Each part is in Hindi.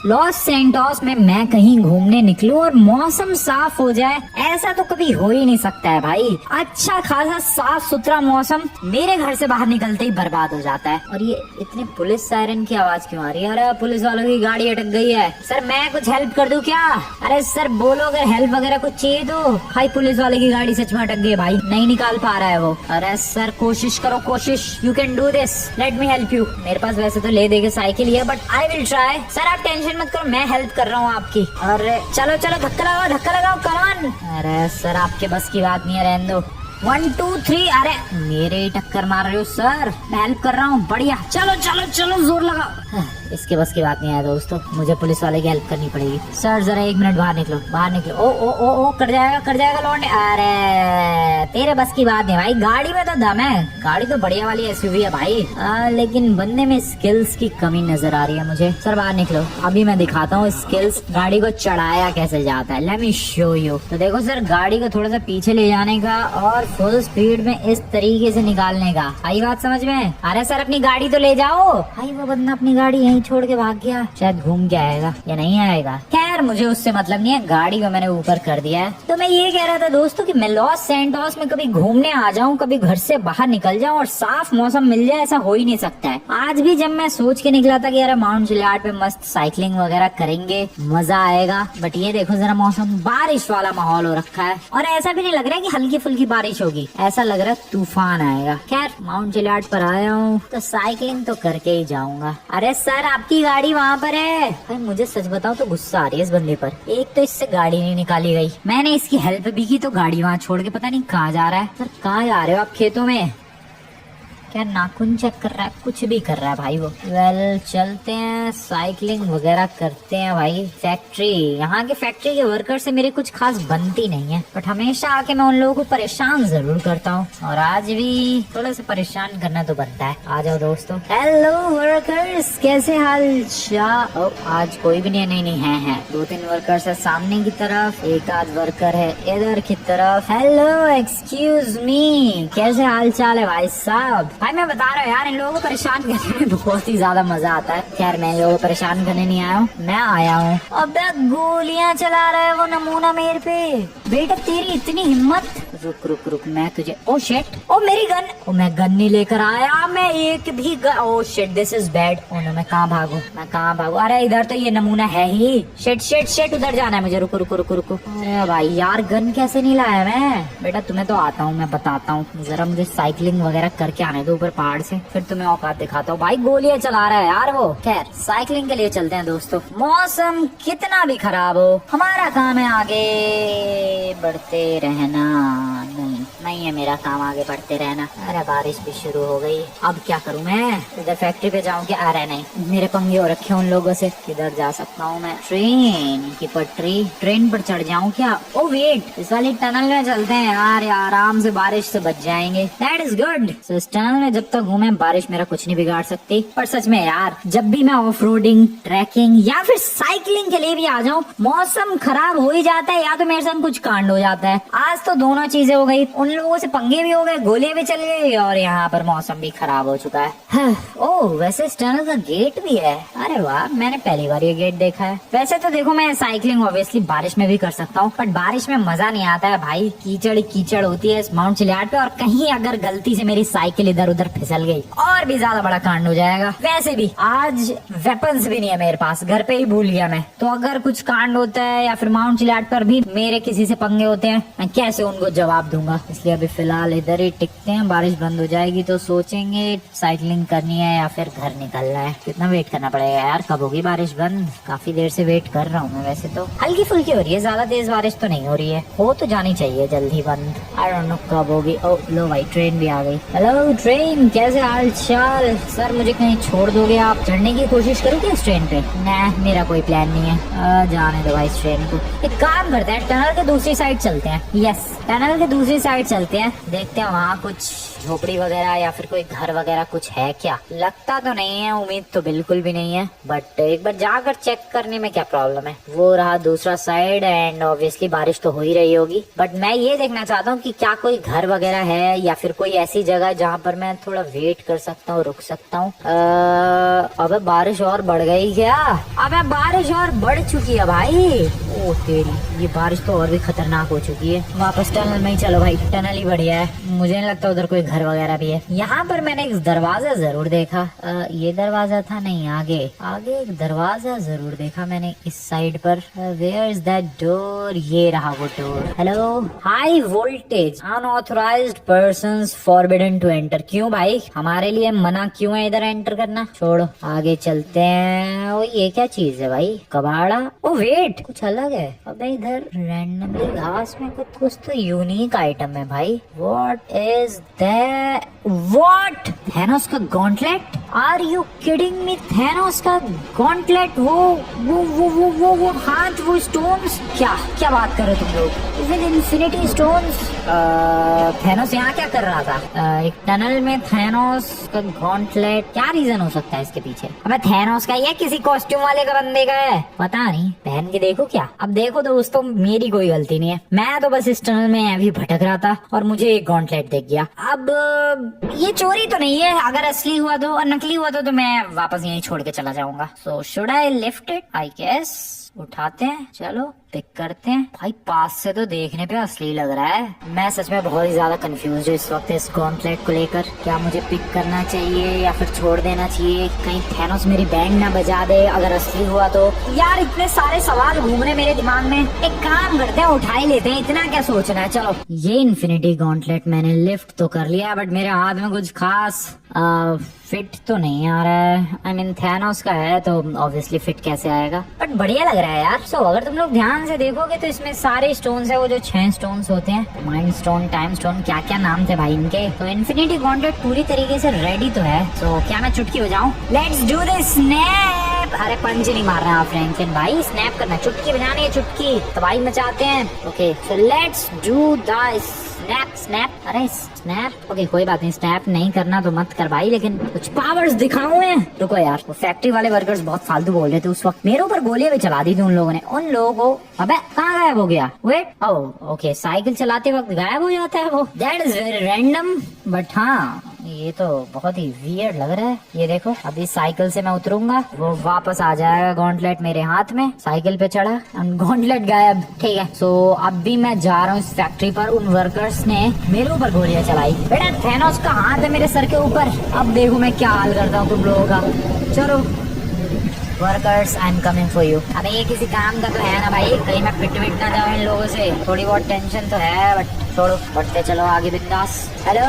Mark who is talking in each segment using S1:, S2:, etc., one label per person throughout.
S1: लॉस सैंटोस में मैं कहीं घूमने निकलूं और मौसम साफ हो जाए, ऐसा तो कभी हो ही नहीं सकता है भाई। अच्छा खासा साफ सुथरा मौसम मेरे घर से बाहर निकलते ही बर्बाद हो जाता है। और ये इतनी पुलिस सायरन की आवाज क्यों आ रही है? अरे पुलिस वालों की गाड़ी अटक गई है। सर मैं कुछ हेल्प कर दूं क्या? अरे सर बोलो अगर हेल्प वगैरह कुछ चाहिए तो। भाई पुलिस वाले की गाड़ी सच में अटक गई भाई, नहीं निकाल पा रहा है वो। अरे सर कोशिश करो, कोशिश, you can do this, let me help you. मेरे पास वैसे तो ले देके साइकिल ही है, but I will try. Sir आप टेंशन मत करो, मैं हेल्प कर रहा हूँ आपकी। अरे चलो चलो धक्का लगाओ कमान। अरे सर आपके बस की बात नहीं है, रहने दो। 1 2 3। अरे मेरे ही टक्कर मार रहे हो सर, मैं हेल्प कर रहा हूँ। बढ़िया, चलो चलो चलो जोर लगाओ। इसके बस की बात नहीं है दोस्तों, मुझे पुलिस वाले की हेल्प करनी पड़ेगी। सर जरा 1 मिनट बाहर निकलो, बाहर निकलो। ओ ओ ओ ओ कर जाएगा लौंडे। अरे तेरे बस की बात नहीं भाई, गाड़ी में तो दम है, गाड़ी तो बढ़िया वाली एसयूवी है भाई। लेकिन बनने में स्किल्स की कमी नजर आ रही है मुझे। सर बाहर निकलो, अभी मैं दिखाता हूँ स्किल्स, गाड़ी को चढ़ाया कैसे जाता है। Let me show you. तो देखो सर, गाड़ी को थोड़ा सा पीछे ले जाने का और फुल स्पीड में इस तरीके से निकालने का। आई बात समझ में? अरे सर अपनी गाड़ी तो ले जाओ। भाई वो बंदा अपनी गाड़ी यहीं छोड़ के भाग गया, शायद घूम के आएगा या नहीं आएगा। खैर मुझे उससे मतलब नहीं है, गाड़ी को मैंने ऊपर कर दिया है। तो मैं ये कह रहा था दोस्तों कि मैं लॉस सैंटोस में कभी घूमने आ जाऊं, कभी घर से बाहर निकल जाऊं और साफ मौसम मिल जाए, ऐसा हो ही नहीं सकता है। आज भी जब मैं सोच के निकला था कि यार माउंट चिलियाड पे मस्त साइकिलिंग वगैरह करेंगे, मजा आएगा, बट ये देखो जरा मौसम बारिश वाला माहौल हो रखा है। और ऐसा भी नहीं लग रहा है कि हल्की फुल्की बारिश होगी, ऐसा लग रहा है तूफान आएगा। खैर माउंट चिलियाड पर आया हूँ तो साइकिलिंग तो करके ही जाऊंगा। अरे सर आपकी गाड़ी वहाँ पर है। भाई मुझे सच बताओ तो गुस्सा आ रही है इस बंदे पर। एक तो इससे गाड़ी नहीं निकाली गई, मैंने इसकी हेल्प भी की तो गाड़ी वहाँ छोड़ के पता नहीं कहाँ जा रहा है। सर कहाँ जा रहे हो आप? खेतों में? क्या नाखून चेक कर रहा है? कुछ भी कर रहा है भाई वो। वेल चलते हैं, साइकिलिंग वगैरह करते हैं भाई। फैक्ट्री, यहाँ के फैक्ट्री के वर्कर से मेरी कुछ खास बनती नहीं है, बट हमेशा आके मैं उन लोगों को परेशान जरूर करता हूँ, और आज भी थोड़ा सा परेशान करना तो बनता है। आ जाओ दोस्तों। हेलो वर्कर्स, कैसे हाल चाल? आज कोई भी नहीं है 2-3 वर्कर्स है सामने की तरफ, एक आध वर्कर है इधर की तरफ। हेलो एक्सक्यूज मी, कैसे हाल चाल है भाई साहब? भाई मैं बता रहा हूँ यार, इन लोगों को परेशान करने में बहुत ही ज्यादा मजा आता है। खैर मैं इन लोगों को परेशान करने नहीं आया हूँ, मैं आया हूँ। अबे गोलियां चला रहा है वो नमूना मेरे पे। बेटा तेरी इतनी हिम्मत? रुक रुक रुक, मैं तुझे। ओ शिट, ओ मेरी गन। ओ मैं गन नहीं लेकर आया, मैं एक भी oh shit, this is bad. Oh no, मैं कहाँ भागू? अरे इधर तो ये नमूना है ही। शिट, उधर जाना है मुझे। रुको। अरे भाई यार गन कैसे नहीं लाया मैं? बेटा तुम्हें तो आता हूँ, मैं बताता हूँ, जरा मुझे साइकिलिंग वगैरह करके आने दो ऊपर पहाड़ से, फिर तुम्हें औकात दिखाता हूँ। भाई गोलियां चला रहा है यार वो। खैर साइकिलिंग के लिए चलते हैं दोस्तों। मौसम कितना भी खराब हो, हमारा काम है आगे बढ़ते रहना। नहीं है मेरा काम आगे बढ़ते रहना। अरे बारिश भी शुरू हो गई, अब क्या करूँ मैं? इधर फैक्ट्री पे जाऊँ क्या? अरे नहीं, मेरे पंगे हो रखे उन लोगों से। किधर जा सकता हूँ मैं? ट्रेन की पटरी, ट्रेन पर चढ़ जाऊँ क्या? ओ वेट, इस वाली टनल में चलते हैं यार, आराम से बारिश से बच जाएंगे। That is good. इस टनल में जब तक घूमे बारिश मेरा कुछ नहीं बिगाड़ सकती। पर सच में यार, जब भी मैं ऑफ रोडिंग, ट्रैकिंग या फिर साइकिलिंग के लिए भी आ जाऊँ, मौसम खराब हो ही जाता है या तो मेरे साथ कुछ कांड हो जाता है। आज तो दोनों चीजें हो गई, उन लोगों से पंगे भी हो गए, गोलियां भी चल गई, और यहाँ पर मौसम भी खराब हो चुका है। ओह वैसे इस टनल का गेट भी है। अरे वाह, मैंने पहली बार ये गेट देखा है। वैसे तो देखो मैं साइकिलिंग ऑब्वियसली बारिश में भी कर सकता हूँ, बट बारिश में मजा नहीं आता है भाई। कीचड़ होती है इस माउंट चिलियाड पे, और कहीं अगर गलती से मेरी साइकिल इधर उधर फिसल गई और भी ज्यादा बड़ा कांड हो जाएगा। वैसे भी आज वेपन्स भी नहीं है मेरे पास, घर पे ही भूल गया मैं, तो अगर कुछ कांड होता है या फिर माउंट चिलियाड पर भी मेरे किसी से पंगे होते हैं, मैं कैसे उनको जवाब दूंगा? इसलिए अभी फिलहाल इधर ही टिकते हैं। बारिश बंद हो जाएगी तो सोचेंगे साइकिलिंग करनी है या फिर घर निकलना है। कितना वेट करना पड़ेगा यार, कब होगी बारिश बंद? काफी देर से वेट कर रहा हूँ मैं। वैसे तो हल्की फुल्की हो रही है, ज्यादा तेज बारिश तो नहीं हो रही है, हो तो जानी चाहिए जल्दी बंद। आई डोंट नो कब होगी। ओ लो भाई, ट्रेन भी आ गई। हेलो ट्रेन, कैसे हाल चाल? सर मुझे कहीं छोड़ दोगे आप? चढ़ने की कोशिश करूँ क्या इस ट्रेन पे? ना, मेरा कोई प्लान नहीं है, जाने दो भाई इस ट्रेन को। एक काम करते हैं, टनल के दूसरी साइड चलते हैं। यस, टनल के दूसरी साइड चलते हैं, देखते हैं वहाँ कुछ झोपड़ी वगैरह या फिर कोई घर वगैरह कुछ है क्या। लगता तो नहीं है, उम्मीद तो बिल्कुल भी नहीं है, बट एक बार जाकर चेक करने में क्या प्रॉब्लम है। वो रहा दूसरा साइड एंड ऑब्वियसली बारिश तो हो ही रही होगी, बट मैं ये देखना चाहता हूँ कि क्या कोई घर वगैरह है या फिर कोई ऐसी जगह जहाँ पर मैं थोड़ा वेट कर सकता हूँ, रुक सकता हूँ। अबे बारिश और बढ़ गई क्या? अबे बारिश और बढ़ चुकी है भाई। ओ तेरी, ये बारिश तो और भी खतरनाक हो चुकी है। वापस टनल में ही चलो भाई, टनल ही बढ़िया है। मुझे नहीं लगता उधर कोई घर वगैरह भी है। यहाँ पर मैंने एक दरवाजा जरूर देखा। ये दरवाजा था नहीं, आगे एक दरवाजा जरूर देखा मैंने इस साइड पर। Where is that door? ये रहा वो door. Hello, high voltage, unauthorised persons forbidden to enter. क्यों भाई, हमारे लिए मना क्यों है इधर एंटर करना? छोड़ो, आगे चलते हैं। ओ ये क्या चीज है भाई? कबाड़ा? ओ वेट, कुछ अलग है। अबे इधर रैंडमली घास में कुछ तो यूनिक आइटम है भाई। What is that? What? Thanos का gauntlet? Are you kidding me? Thanos का गॉन्टलेट? वो हाथ, वो स्टोन्स, क्या बात कर रहे हो तुम लोग? With infinity stones. थैनोस यहाँ क्या कर रहा था? एक टनल में थैनोस का गॉन्टलेट? क्या रीजन हो सकता है इसके पीछे? अबे थैनोस का या किसी कॉस्ट्यूम वाले का बंदे का है? पता नहीं, पहन के देखो क्या। अब देखो दोस्तों, मेरी कोई गलती नहीं है, मैं तो बस इस टनल में अभी भटक रहा था और मुझे एक गॉन्टलेट दिख गया। अब ये चोरी तो नहीं है, अगर असली हुआ तो और नकली हुआ तो मैं वापस यहीं छोड़ के चला जाऊंगा। So should I lift it? I guess उठाते हैं, चलो पिक करते हैं। भाई पास से तो देखने पे असली लग रहा है। मैं सच में बहुत ही ज्यादा कंफ्यूज हूँ इस वक्त इस गॉन्टलेट को लेकर। क्या मुझे पिक करना चाहिए या फिर छोड़ देना चाहिए? कहीं थैनोस मेरी बैंड ना बजा दे अगर असली हुआ तो। यार इतने सारे सवाल घूम रहे मेरे दिमाग में। एक काम करते हैं, उठा ही लेते हैं, इतना क्या सोचना है। चलो, ये इन्फिनिटी गॉन्टलेट मैंने लिफ्ट तो कर लिया, बट मेरे हाथ में कुछ खास फिट तो नहीं आ रहा है। आई मीन थैनोस का है तो ऑब्वियसली फिट कैसे आएगा, बट बढ़िया लग रहा है यार। सो अगर तुम लोग ध्यान से देखोगे तो इसमें सारे स्टोन्स है, वो जो 6 स्टोन्स होते हैं, माइंड स्टोन, टाइम स्टोन, क्या क्या नाम थे भाई इनके। तो इन्फिनिटी गॉन्टलेट पूरी तरीके से रेडी तो है। सो क्या मैं चुटकी बजाऊं? Let's do this snap. अरे पंच नहीं मार रहा फ्रैंकलिन भाई, स्नैप करना, चुटकी बजानी है, चुटकी तबाही मचाते हैं। Okay so let's do the snap. अरे स्नैप, ओके कोई बात नहीं, स्नैप नहीं करना तो मत कर भाई, लेकिन कुछ पावर्स दिखाऊं मैं। रुको यार, वो फैक्ट्री वाले वर्कर्स बहुत फालतू बोल रहे थे उस वक्त, मेरे ऊपर गोलियां भी चला दी थी उन लोगों ने। उन लोगों को, अबे कहाँ गायब हो गया? वेट, ओके साइकिल चलाते वक्त गायब हो जाता है वो। That is very random, but हाँ ये तो बहुत ही वियर्ड लग रहा है। ये देखो, अभी साइकिल से मैं उतरूंगा, वो वापस आ जाएगा गॉन्टलेट मेरे हाथ में। साइकिल पे चढ़ा, गॉन्टलेट गायब। ठीक है, सो अब भी मैं जा रहा हूँ इस फैक्ट्री पर। उन वर्कर्स ने मेरे ऊपर गोलियां चलाई। बेटा थैनोस का हाथ है मेरे सर के ऊपर, अब देखो मैं क्या हाल करता हूँ तुम लोगों का। चलो workers, I am coming for you. अबे ये किसी काम का तो है ना भाई, कहीं मैं पिट विट ना जाऊँ इन लोगों से। थोड़ी बहुत टेंशन तो है, बट छोड़ो, बढ़ते चलो आगे बिंदास। हेलो।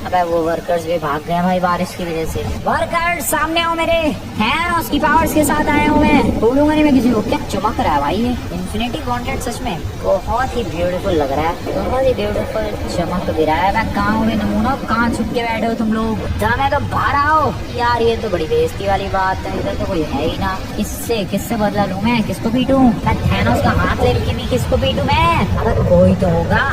S1: अबे वो वर्कर्स भी भाग गए भाई बारिश की वजह से। वर्कर्स सामने आओ मेरे, हैं उसकी पावर्स के साथ आया हूँ मैं, भूलूंगा नहीं मैं किसी को। क्या चमक रहा है भाई ये इन्फिनिटी गॉन्टलेट, सच में बहुत ही ब्यूटीफुल लग रहा है, बहुत ही ब्यूटीफुल चमक भी रहा है। मैं कहाँ हूँ नमूना, कहाँ छुप के बैठे हो तुम लोग? जाने तो बाहर आओ। यार ये तो बड़ी बेइज्जती वाली बात है, इधर तो कोई है ही ना। किससे बदला लूं मैं? किसको पीटूं मैं? थैनोस का हाथ लेके भी किसको पीटूं मैं? अगर कोई तो होगा।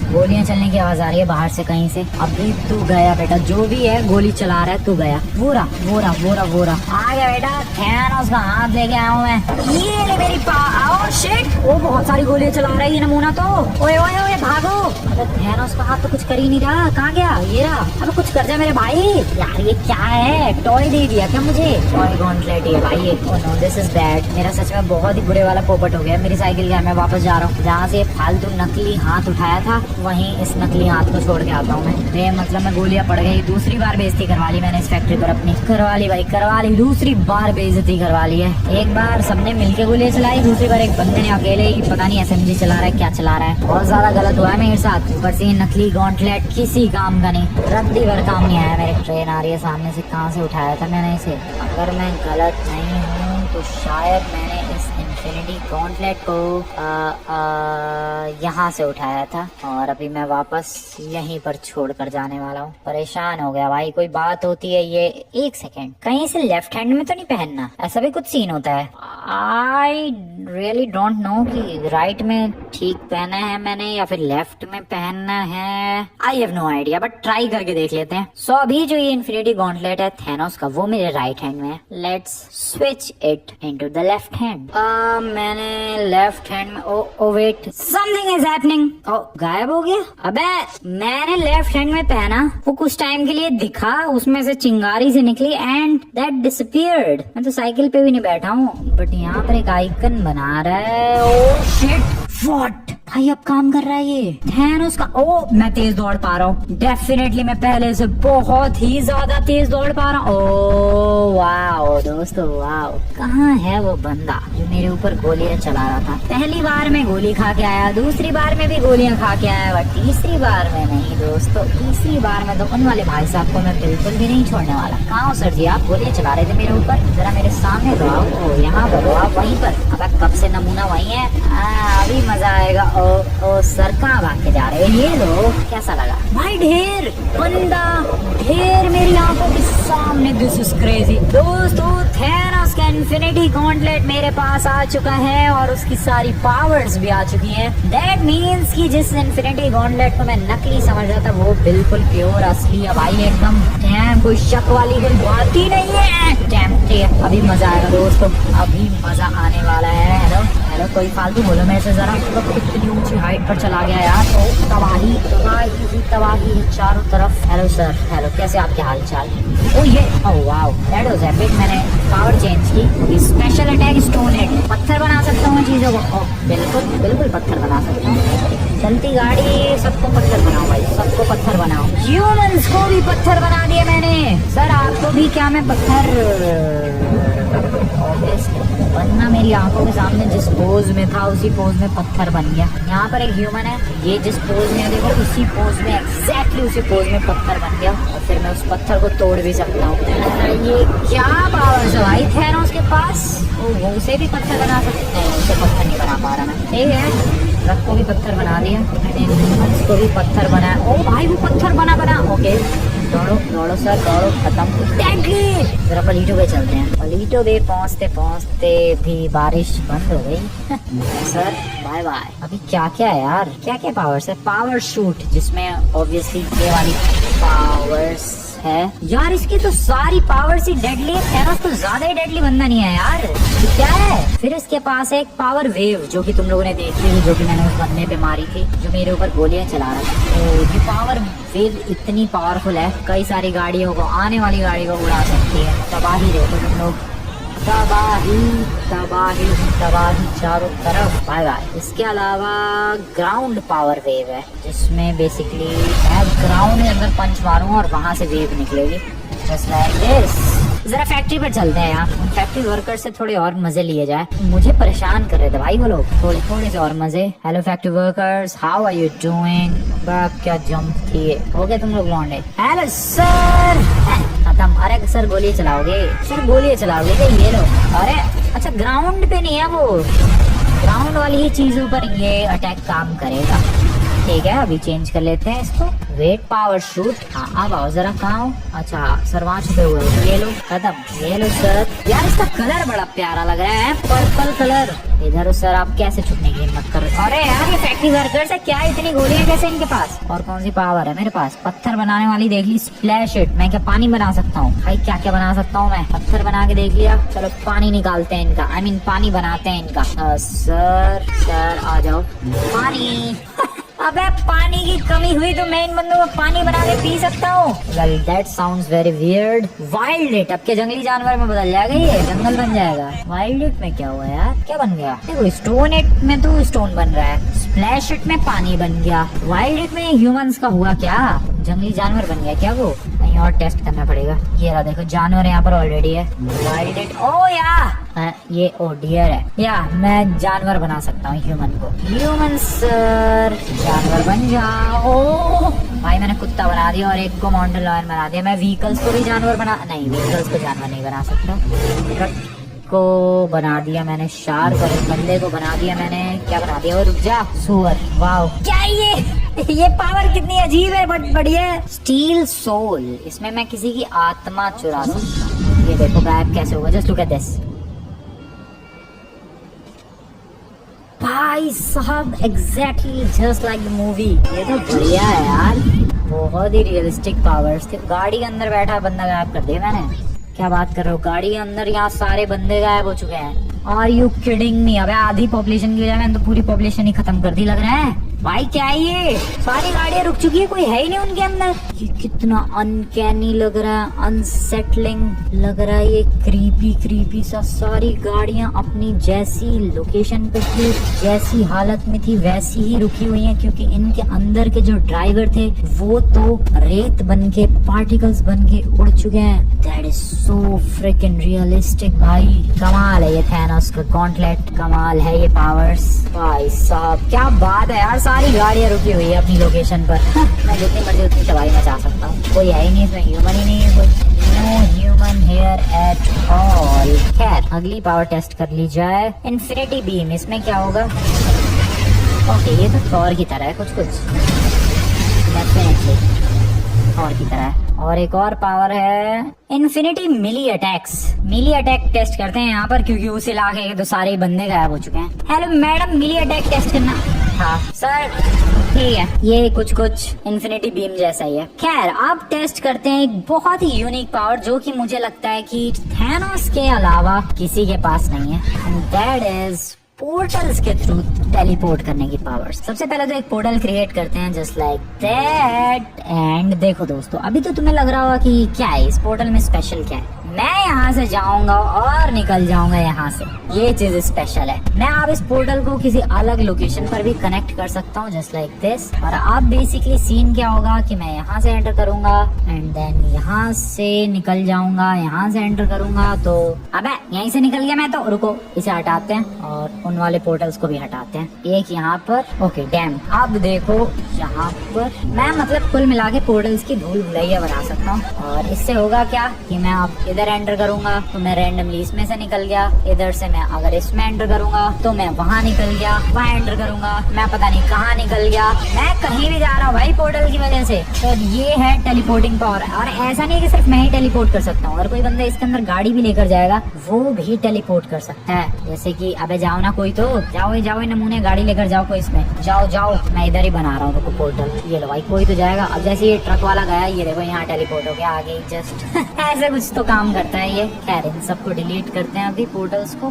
S1: गोलियां चलने की आवाज आ रही है बाहर से कहीं से। अभी तू गया बेटा, जो भी है गोली चला रहा है, तू गया। वो रहा आ गया बेटा, थैनोस का हाथ लेके आया हूँ मैं। ये ले मेरी आओ शिट, वो बहुत सारी गोलियां चला रही है नमूना तो। ओए ओए ओए भागो। अबे थैनोस का हाथ तो कुछ कर ही नहीं रहा, कहाँ गया? ये रहा। अब कुछ कर जा मेरे भाई। यार ये क्या है, टॉय दे दिया क्या मुझे? टॉय गॉन्टलेट है भाई ये। Oh no this is bad. मेरा सच में बहुत ही बुरे वाला पोपट हो गया। मेरी साइकिल का मैं वापस जा रहा हूँ, जहाँ से फालतू नकली हाथ उठाया था वहीं इस नकली हाथ को छोड़ के आता हूँ मैं। मतलब मैं गोलियां पड़ गई, दूसरी बार बेइज्जती करवा ली मैंने इस फैक्ट्री पर अपनी। करवा ली भाई, करवा ली, दूसरी बार बेइज्जती करवा ली है। एक बार सबने मिलके गोलियां चलाई, दूसरी बार एक बंदे ने अकेले ही पता नहीं एसएमजी चला रहा है, क्या चला रहा है। बहुत ज्यादा गलत हुआ है मेरे साथ। ऊपर से नकली गॉन्टलेट किसी काम का नहीं, रद्दी भर काम नहीं आया मेरे। ट्रेन आ रही है सामने से, कहाँ से उठाया था मैंने इसे? अगर मैं गलत नहीं हूँ तो शायद मैंने इस इन्फिनिटी गॉन्टलेट को यहाँ से उठाया था और अभी मैं वापस यहीं पर छोड़कर जाने वाला हूँ। परेशान हो गया भाई, कोई बात होती है ये। एक सेकेंड, कहीं से लेफ्ट हैंड में तो नहीं पहनना? ऐसा भी कुछ सीन होता है। आई रियली डोंट नो कि राइट में ठीक पहना है मैंने या फिर लेफ्ट में पहनना है। I have no idea, but try करके देख लेते हैं। सो अभी जो ये इन्फिनिटी गॉन्टलेट है थैनोस का, वो मेरे राइट हैंड में है। Let's switch it into the left hand. मैंने लेफ्ट हैंड में oh wait, something is happening. Oh गायब हो गया। अबे मैंने लेफ्ट हैंड में पहना, वो कुछ टाइम के लिए दिखा, उसमें से चिंगारी से निकली एंड दैट डिसअपीयर्ड। मैं तो साइकिल पे भी नहीं बैठा हूँ, बट यहाँ पर एक आइकन बना रहा है। ओह शिट, व्हाट भाई, अब काम कर रहा है ये थैनोस का। ओ मैं तेज दौड़ पा रहा हूँ, डेफिनेटली मैं पहले से बहुत ही ज्यादा तेज दौड़ पा रहा हूँ। ओ वाओ दोस्तों वाओ, कहाँ है वो बंदा जो मेरे ऊपर गोलियां चला रहा था? पहली बार में गोली खा के आया, दूसरी बार में भी गोलियां खा के आया, बट तीसरी बार में नहीं दोस्तों। तीसरी बार में तो उन वाले भाई साहब को मैं बिल्कुल भी नहीं छोड़ने वाला। कहाँ हो सर जी, आप गोलियां चला रहे थे मेरे ऊपर? जरा मेरे सामने तो आओ। यहाँ पर हो आप, वहीं पर। अब कब से नमूना वही है, अभी मजा आएगा। ओ सर कहाँ भाग के जा रहे हो? ये लो, कैसा लगा भाई? ढेर बंदा, ढेर मेरी आंखों के सामने। दिस इज क्रेजी दोस्तों। थैनोस का इन्फिनिटी गॉन्टलेट मेरे पास आ चुका है और उसकी सारी पावर्स भी आ चुकी हैं। दैट मीन्स कि जिस इन्फिनिटी गॉन्टलेट को मैं नकली समझ रहा था वो बिल्कुल प्योर असली है भाई, एकदम। डैम, कोई शक वाली कोई बात ही नहीं है। डैम, अभी मजा आएगा दोस्तों, अभी मजा आने वाला है। हेलो हेलो, कोई फालतू बोलो मेरे से जरा। इतनी ऊंची हाइट पर चला गया यार। तो तबाही तबाही ही तबाही है चारों तरफ। हेलो सर, हेलो, कैसे आपके हाल चाल? ओ ये, oh wow, that was epic. मैंने पावर चेंज की, स्पेशल अटैक स्टोन हिट। पत्थर बना सकता हूँ चीजों को। ओह बिल्कुल बिल्कुल पत्थर बना सकता हूँ। चलती गाड़ी, सबको पत्थर बनाओ भाई, सबको पत्थर बनाओ। ह्यूमंस को भी पत्थर बना दिए मैंने। सर आपको भी क्या मैं पत्थर? बनना मेरी आंखों के सामने जिस पोज में था उसी पोज में पत्थर बन गया। यहाँ पर एक ह्यूमन है, ये जिस पोज में देखो उसी पोज में, एग्जैक्टली उसी पोज में पत्थर बन गया। और फिर मैं उस पत्थर को तोड़ भी सकता हूँ। ये क्या पावर है भाई थैनोस के पास? वो उसे भी पत्थर बना सकते हैं, उसे पत्थर नहीं बना पा रहा मैं। ठीक है, ट्रक को भी पत्थर बना दिया मैंने, इसको भी पत्थर बनाया। ओ भाई वो पत्थर बना। ओके दौड़ो दौड़ो सर, दौड़ो, खत्म। जरा पलीटो पे चलते हैं। पलीटो पे पहुँचते पहुँचते भी बारिश बंद हो गई। Sir bye bye. अभी क्या क्या है यार, क्या क्या पावर्स है? पावर शूट, जिसमें ऑब्वियसली ये वाली पावर्स है यार। इसकी तो सारी पावर्स ही डेडली है। थैनोस तो ज्यादा ही डेडली बंदा नहीं है यार, ये क्या है? फिर इसके पास है एक पावर वेव, जो कि तुम लोगों ने देखी थी, जो कि मैंने उस बंदे पे मारी थी जो मेरे ऊपर गोलियां चला रहा था। तो ये पावर वेव इतनी पावरफुल है, कई सारी गाड़ियों को, आने वाली गाड़ी को उड़ा सकती है। तबाही देखो तुम लोग, तबाही तबाही तबाही चारों तरफ। Bye bye. इसके अलावा ग्राउंड पावर वेव है, जिसमें बेसिकली मैं ग्राउंड में अंदर पंच मारूंगा और वहां से वेव निकलेगी, जस्ट लाइक दिस। जरा फैक्ट्री पर चलते हैं यार, फैक्ट्री वर्कर से थोड़े और मजे लिए जाए। मुझे परेशान कर रहे थे भाई वो लोग, थोड़े से और मजे। Hello factory workers, how are you doing? क्या जंप थी, हो गए तुम लोग लौंडे? हेलो सर, खत्म। अरे सर गोली चलाओगे? सर गोली चलाओगे क्या? ये लो। अरे अच्छा, ग्राउंड पे नहीं है वो, ग्राउंड वाली ही चीजों पर ये अटैक काम करेगा। ठीक है, अभी चेंज कर लेते हैं इसको। Wait power shoot. हाँ अब आओ जरा, कहाँ हो? अच्छा सर वहाँ छुपे हुए हो। ये लो, खत्म। ये लो सर। यार इसका कलर बड़ा प्यारा लग रहा है, पर्पल कलर। इधर सर, आप कैसे छुपने की हिम्मत कर रहे हो? अरे यार ये फैक्ट्री वर्कर्स है क्या? इतनी गोलियां कैसे इनके पास? और कौन सी पावर है मेरे पास? पत्थर बनाने वाली देख ली, स्प्लैश इट। मैं क्या पानी बना सकता हूँ भाई? क्या क्या बना सकता हूँ मैं? पत्थर बना के देख लिया, चलो पानी निकालते हैं इनका, I mean, पानी बनाते हैं इनका। सर आ जाओ। पानी अबे पानी की कमी हुई तो मैं इन बंदों को पानी बना के पी सकता हूँ। Well, that sounds very weird. Wild it, अब के जंगली जानवर में बदल जाएगा, ये जंगल बन जाएगा। Wild it में क्या हुआ यार, क्या बन गया? देखो स्टोन इट में तो स्टोन बन रहा है, स्प्लैश इट में पानी बन गया, वाइल्ड इट में ह्यूमंस का हुआ क्या? जंगली जानवर बन गया क्या वो? कहीं और टेस्ट करना पड़ेगा। ये रहा देखो, जानवर यहाँ पर ऑलरेडी है। वाइल्ड इट, ओ या ये ओ डियर है या मैं जानवर बना सकता हूँ ह्यूमन को। ह्यूमन सर जानवर बन जाओ। भाई मैंने कुत्ता बना दिया और एक को माउंटेन लॉयन बना दिया। मैं व्हीकल्स को भी जानवर बना, नहीं व्हीकल्स को जानवर नहीं बना सकता। ट्रक को बना दिया मैंने शार्क और इस बंदे को बना दिया मैंने, क्या बना दिया वो, रुक जा, सुअर। वाओ क्या ये पावर कितनी अजीब है बट बढ़िया है। स्टील सोल, इसमें मैं किसी की आत्मा चुरा सकता हूँ। ये देखो गायब कैसे होगा, जस्ट लुक एट दिस। भाई साहब exactly just like the movie. ये तो बढ़िया है यार, बहुत ही रियलिस्टिक पावर्स थे। गाड़ी के अंदर बैठा बंदा गायब कर दिया मैंने, क्या बात कर रहे हो। गाड़ी के अंदर यहाँ सारे बंदे गायब हो चुके हैं। Are you kidding me? अबे आधी पॉपुलेशन की वजह मैंने तो पूरी पॉपुलेशन ही खत्म कर दी लग रहा है। भाई क्या है ये, सारी गाड़ियां रुक चुकी है, कोई है ही नहीं उनके अंदर। ये कितना अनकैनी लग रहा है, अनसेटलिंग लग रहा है, ये क्रीपी सा। सारी गाड़ियां अपनी जैसी लोकेशन पे थी, जैसी हालत में थी वैसी ही रुकी हुई हैं, क्योंकि इनके अंदर के जो ड्राइवर थे वो तो रेत बन के, पार्टिकल्स बन के उड़ चुके हैं। That is so fricking realistic भाई, कमाल है ये थैनोस का गॉन्टलेट, कमाल है ये पावर्स। भाई साहब क्या बात है यार, सारी गाड़ियां रुकी हुई है अपनी लोकेशन पर। मैं जितनी मर्जी उतनी तबाही मचा सकता हूँ, कोई है ही नहीं इसमें, ह्यूमन ही नहीं है कोई, no human here at all. खैर अगली पावर टेस्ट कर ली जाए, इन्फिनिटी बीम। इसमें क्या होगा? ओके ये तो थॉर की तरह है कुछ डेफिनेटली थॉर की तरह है। और एक और पावर है इन्फिनिटी मिली अटैक्स। मिली अटैक टेस्ट करते हैं यहाँ पर, क्योंकि उस इलाके के तो सारे बंदे गायब हो चुके हैं। हेलो मैडम, मिली अटैक टेस्ट करना। हाँ सर ठीक है, ये कुछ इन्फिनिटी बीम जैसा ही है। खैर अब टेस्ट करते हैं एक बहुत ही यूनिक पावर, जो कि मुझे लगता है कि थैनोस के अलावा किसी के पास नहीं है, दैट इज पोर्टल्स के थ्रू टेलीपोर्ट करने की पावर्स। सबसे पहले तो एक पोर्टल क्रिएट करते हैं जस्ट लाइक दैट। एंड देखो दोस्तों, अभी तो तुम्हें लग रहा होगा कि क्या है इस पोर्टल में स्पेशल, क्या है। मैं यहाँ से जाऊंगा और निकल जाऊंगा यहाँ से, ये चीज स्पेशल है। मैं अब इस पोर्टल को किसी अलग लोकेशन पर भी कनेक्ट कर सकता हूँ जस्ट लाइक दिस। और अब बेसिकली सीन क्या होगा कि मैं यहाँ से एंटर करूंगा एंड देन यहाँ से निकल जाऊंगा, यहाँ से एंटर करूंगा तो अबे यहीं से निकल गया मैं तो। रुको इसे हटाते हैं और उन वाले पोर्टल्स को भी हटाते हैं, एक यहाँ पर। ओके डैम, अब देखो यहाँ पर मैं मतलब कुल मिला के पोर्टल्स की भूल भुलैया बना सकता हूँ। और इससे होगा क्या कि मैं अब इधर एंटर करूंगा तो मैं रैंडमली इसमें से निकल गया, इधर से मैं अगर इसमें एंटर करूंगा तो मैं वहाँ निकल गया, वहाँ एंटर करूंगा मैं पता नहीं कहाँ निकल गया, मैं कहीं भी जा रहा हूँ भाई पोर्टल की वजह से। तो ये है टेलीपोर्टिंग पावर। और ऐसा नहीं है कि सिर्फ मैं ही टेलीपोर्ट कर सकता हूँ, अगर कोई बंदा इसके अंदर गाड़ी भी लेकर जाएगा वो भी टेलीपोर्ट कर सकता है। जैसे कि अबे जाओ ना कोई, तो जाओ नमूने, गाड़ी लेकर जाओ कोई इसमें, जाओ मैं इधर ही बना रहा हूँ पोर्टल। ये लो भाई कोई तो जाएगा। अब जैसे ये ट्रक वाला गया, ये देखो यहाँ टेलीपोर्ट हो गया आगे जस्ट ऐसे कुछ तो काम करता है ये। खैर इन सबको डिलीट करते हैं अभी पोर्टल्स को,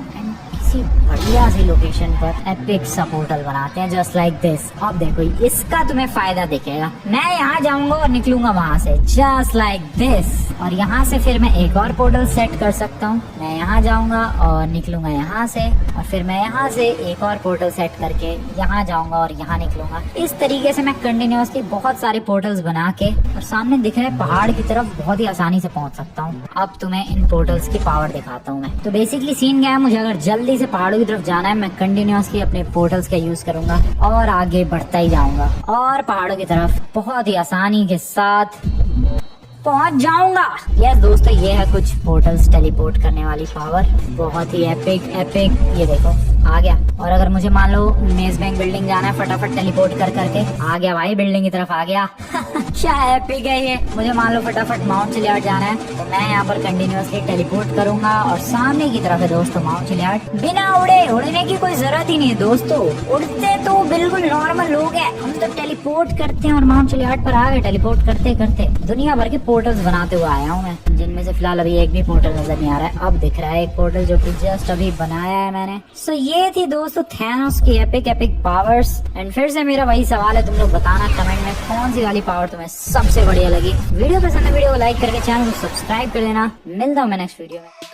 S1: किसी बढ़िया सी लोकेशन पर एपिक सा पोर्टल बनाते हैं जस्ट लाइक दिस। अब देखो इसका तुम्हें फायदा दिखेगा, मैं यहाँ जाऊंगा और निकलूंगा वहाँ से जस्ट लाइक दिस। और यहाँ से फिर मैं एक और पोर्टल सेट कर सकता हूँ, मैं यहाँ जाऊंगा और निकलूंगा यहाँ से, और फिर मैं यहाँ से एक और पोर्टल सेट करके यहाँ जाऊंगा और यहाँ निकलूंगा। इस तरीके से मैं कंटिन्यूअसली बहुत सारे पोर्टल्स बना के और सामने दिख रहे पहाड़ की तरफ बहुत ही आसानी से पहुंच सकता हूँ। अब तुम्हें इन पोर्टल्स की पावर दिखाता हूँ मैं। तो बेसिकली सीन क्या है, मुझे अगर जल्दी से पहाड़ों की तरफ जाना है, मैं कंटिन्यूअसली अपने पोर्टल्स का यूज करूंगा और आगे बढ़ता ही जाऊंगा और पहाड़ों की तरफ बहुत ही आसानी के साथ पहुंच जाऊंगा। यस दोस्तों, ये है कुछ पोर्टल्स टेलीपोर्ट करने वाली पावर, बहुत ही एपिक। ये देखो आ गया। और अगर मुझे मान लो मेज बैंक बिल्डिंग जाना है, फटाफट टेलीपोर्ट कर करके आ गया भाई, बिल्डिंग की तरफ आ गया क्या एपिक है ये। मुझे मान लो फटाफट माउंट चिलियार्ड जाना है तो मैं यहाँ पर कंटिन्यूअसली टेलीपोर्ट करूंगा और सामने की तरफ है दोस्तों माउंट चिलियार्ड। बिना उड़ने की कोई जरूरत ही नहीं है दोस्तों, उड़ते तो बिल्कुल नॉर्मल लोग हैं, हम तो टेलीपोर्ट करते हैं और माउंट चिलियार्ड पर आ गए टेलीपोर्ट करते करते। दुनिया भर के पोर्टल्स बनाते हुए आया हूँ मैं, जिनमें से फिलहाल अभी एक भी पोर्टल नजर नहीं आ रहा है। अब दिख रहा है एक पोर्टल जो कि जस्ट अभी बनाया है मैंने। सो ये थी दोस्तों थैनोस की एपिक पावर्स। एंड फिर से मेरा वही सवाल है, तुम लोग बताना कमेंट में कौन सी वाली पावर तुम्हें सबसे बढ़िया लगी। वीडियो पसंद है वीडियो को लाइक करके चैनल को सब्सक्राइब कर देना। मिलता हूँ मैं नेक्स्ट वीडियो में।